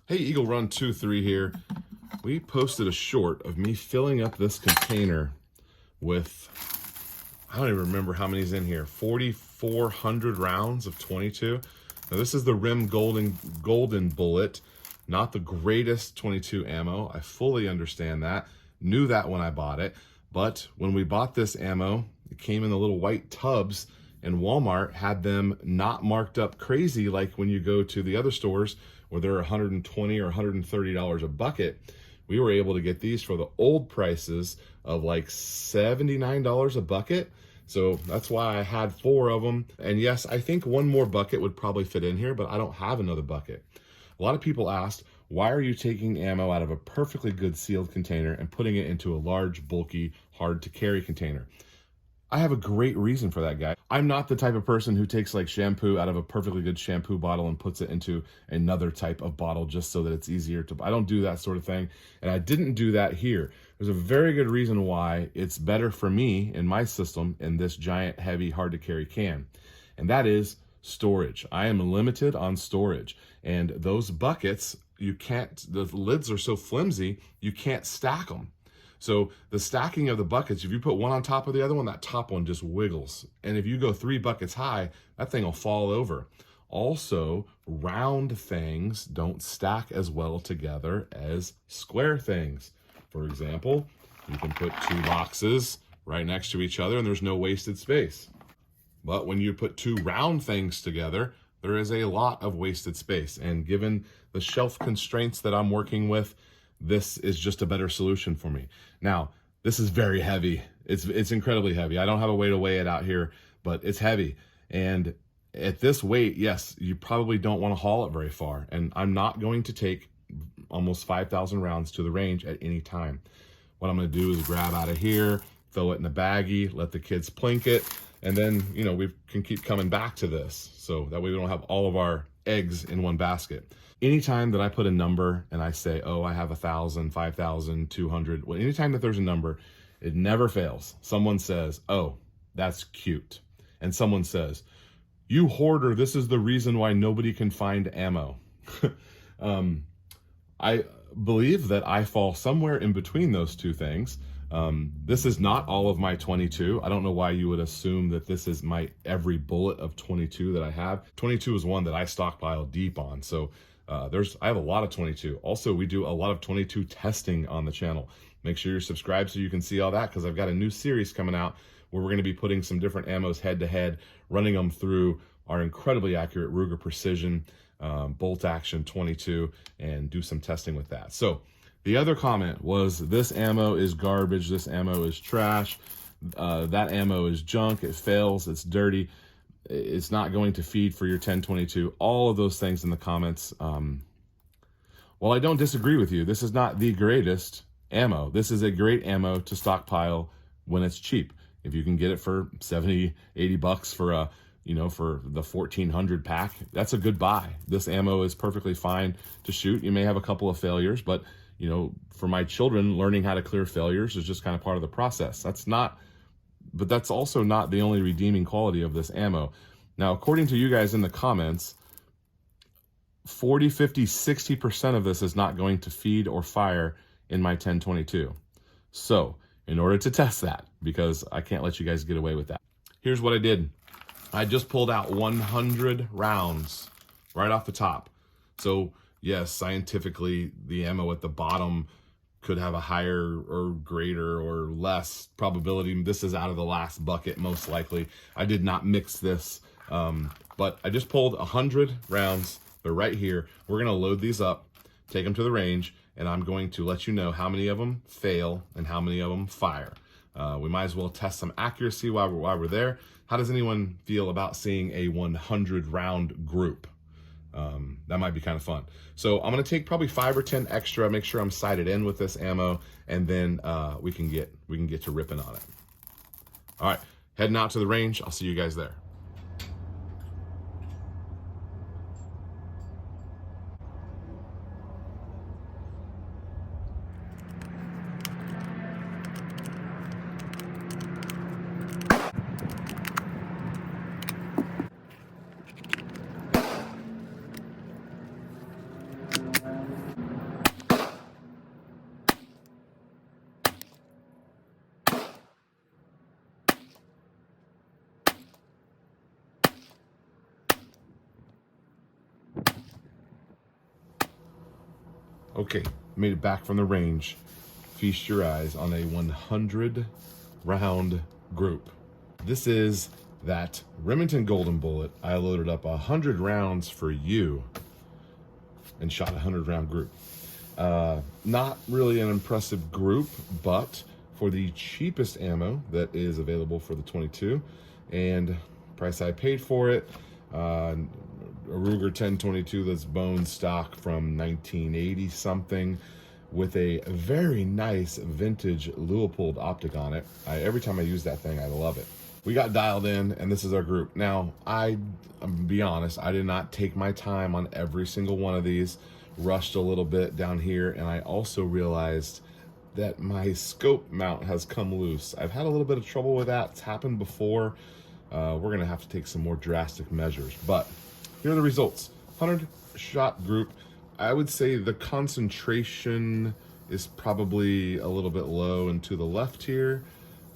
Hey, Eagle Run 23 here. We posted a short of me filling up this container with, I don't even remember how many's in here, 4,400 rounds of 22. Now this is the Remington Golden Bullet, not the greatest 22 ammo. I fully understand that. Knew that when I bought it. But when we bought this ammo, it came in the little white tubs, and Walmart had them not marked up crazy like when you go to the other stores where they're $120 or $130 a bucket. We were able to get these for the old prices of like $79 a bucket. So that's why I had 4 of them. And yes, I think one more bucket would probably fit in here, but I don't have another bucket. A lot of people asked, why are you taking ammo out of a perfectly good sealed container and putting it into a large, bulky, hard to carry container? I have a great reason for that, guy. I'm not the type of person who takes like shampoo out of a perfectly good shampoo bottle and puts it into another type of bottle just so that it's easier to, I don't do that sort of thing. And I didn't do that here. There's a very good reason why it's better for me in my system in this giant, heavy, hard to carry can. And that is storage. I am limited on storage. And those buckets, you can't, the lids are so flimsy, you can't stack them. So the stacking of the buckets, if you put one on top of the other one, that top one just wiggles. And if you go 3 buckets high, that thing will fall over. Also, round things don't stack as well together as square things. For example, you can put 2 boxes right next to each other and there's no wasted space. But when you put 2 round things together, there is a lot of wasted space. And given the shelf constraints that I'm working with, this is just a better solution for me. Now, this is very heavy. It's incredibly heavy. I don't have a way to weigh it out here, but it's heavy. And at this weight, yes, you probably don't want to haul it very far. And I'm not going to take almost 5,000 rounds to the range at any time. What I'm going to do is grab out of here, throw it in a baggie, let the kids plink it, and then, you know, we can keep coming back to this. So that way we don't have all of our eggs in one basket. Anytime that I put a number and I say, oh, I have 1,000, 5,000, 200, well, anytime that there's a number, it never fails. Someone says, oh, that's cute. And someone says, you hoarder, this is the reason why nobody can find ammo. I believe that I fall somewhere in between those two things. This is not all of my 22. I don't know why you would assume that this is my every bullet of 22 that I have. 22 is one that I stockpile deep on. So I have a lot of 22. Also, we do a lot of 22 testing on the channel. Make sure you're subscribed so you can see all that, because I've got a new series coming out where we're going to be putting some different ammos head to head, running them through our incredibly accurate Ruger Precision bolt action 22 and do some testing with that. So the other comment was, this ammo is garbage, this ammo is trash, that ammo is junk, it fails, it's dirty, it's not going to feed for your 1022, all of those things in the comments. Well, I don't disagree with you. This is not the greatest ammo. This is a great ammo to stockpile when it's cheap. If you can get it for 70, 80 bucks for a, for the 1,400 pack, that's a good buy. This ammo is perfectly fine to shoot. You may have a couple of failures, but for my children, learning how to clear failures is just kind of part of the process. But that's also not the only redeeming quality of this ammo. Now, according to you guys in the comments, 40, 50, 60% of this is not going to feed or fire in my 1022. So in order to test that, because I can't let you guys get away with that, here's what I did. I just pulled out 100 rounds right off the top. So yes, scientifically, the ammo at the bottom could have a higher or greater or less probability. This is out of the last bucket, most likely. I did not mix this, but I just pulled 100 rounds. They're right here. We're gonna load these up, take them to the range, and I'm going to let you know how many of them fail and how many of them fire. We might as well test some accuracy while we're there. How does anyone feel about seeing a 100 round group? That might be kind of fun. So I'm going to take probably 5 or 10 extra, make sure I'm sighted in with this ammo, and then we can get to ripping on it. All right, heading out to the range. I'll see you guys there. Okay, made it back from the range. Feast your eyes on a 100 round group. This is that Remington Golden Bullet. I loaded up 100 rounds for you and shot a 100 round group. Not really an impressive group, but for the cheapest ammo that is available for the 22 and price I paid for it, a Ruger 1022 that's bone stock from 1980 something with a very nice vintage Leupold optic on it. Every time I use that thing, I love it. We got dialed in, and this is our group. Now, I'm be honest, I did not take my time on every single one of these. Rushed a little bit down here, and I also realized that my scope mount has come loose. I've had a little bit of trouble with that. It's happened before. We're gonna have to take some more drastic measures, but here are the results. 100 shot group. I would say the concentration is probably a little bit low and to the left here,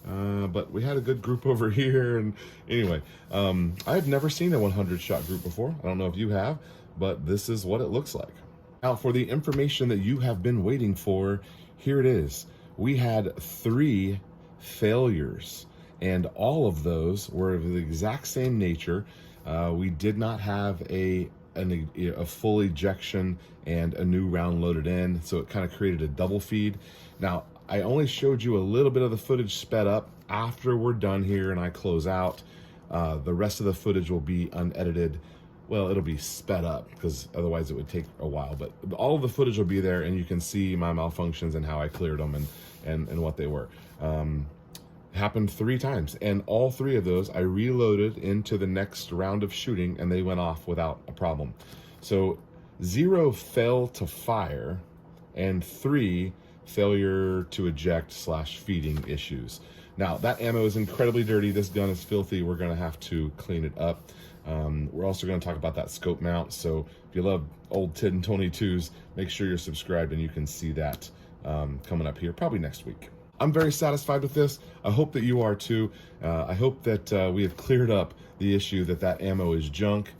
but we had a good group over here. And anyway, I've never seen a 100 shot group before. I don't know if you have, but this is what it looks like. Now, for the information that you have been waiting for, here it is. We had 3 failures, and all of those were of the exact same nature. We did not have a full ejection and a new round loaded in, so it kind of created a double feed. Now, I only showed you a little bit of the footage sped up. After we're done here and I close out, the rest of the footage will be unedited. Well, it'll be sped up because otherwise it would take a while, but all of the footage will be there, and you can see my malfunctions and how I cleared them and what they were. Happened 3 times, and all 3 of those I reloaded into the next round of shooting, and they went off without a problem. So 0 fail to fire, and 3 failure to eject / feeding issues. Now, that ammo is incredibly dirty. This gun is filthy. We're gonna have to clean it up. We're also gonna talk about that scope mount. So if you love old 1022s, make sure you're subscribed, and you can see that coming up here probably next week. I'm very satisfied with this. I hope that you are too. I hope that we have cleared up the issue that ammo is junk.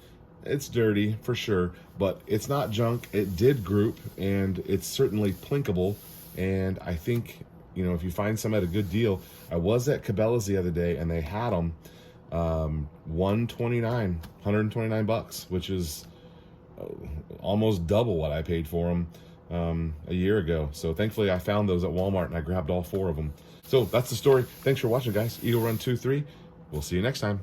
It's dirty for sure, but it's not junk. It did group, and it's certainly plinkable. And I think, you know, if you find some at a good deal, I was at Cabela's the other day, and they had them $129 bucks, which is almost double what I paid for them a year ago. So thankfully I found those at Walmart, and I grabbed all 4 of them. So that's the story. Thanks for watching, guys. Eagle Run 23. We'll see you next time.